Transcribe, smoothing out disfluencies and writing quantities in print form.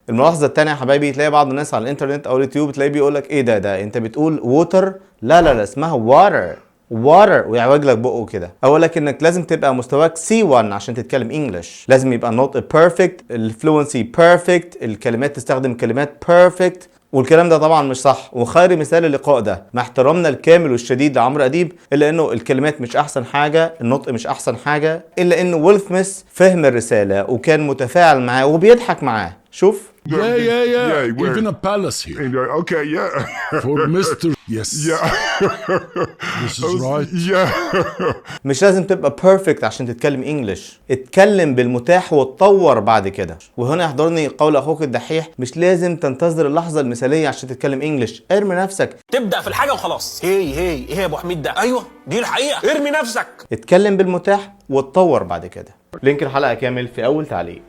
الملاحظه الثانيه يا حبايبي، تلاقي بعض الناس على الانترنت او اليوتيوب تلاقيه بيقول لك ايه ده انت بتقول ووتر، لا اسمها واتر ويعوج لك بقه كده. اقول لك انك لازم تبقى مستواك C1 عشان تتكلم انجلش، لازم يبقى النطق بيرفكت، الفلوينسي بيرفكت، الكلمات تستخدم كلمات بيرفكت، والكلام ده طبعا مش صح. وخير مثال اللقاء ده مع احترامنا الكامل والشديد لعمرو اديب، الا انه الكلمات مش احسن حاجه، النطق مش احسن حاجه، الا انه ويل سميث فهم الرساله وكان متفاعل معاه وبيضحك معاه. شوف. Yeah. Even a palace here. Okay, yeah. For Mr. Yes. Yeah. This is right. Yeah. مش لازم تبقى بيرفكت عشان تتكلم انجلش، اتكلم بالمتاح وتطور بعد كده. وهنا يحضرني قول اخوك الدحيح، مش لازم تنتظر اللحظه المثاليه عشان تتكلم انجلش، ارمي نفسك. تبدا في الحاجه وخلاص. ايه يا ابو حميد ده؟ ايوه دي الحقيقه، ارمي نفسك. اتكلم بالمتاح وتطور بعد كده. لينك الحلقه كامل في اول تعليق.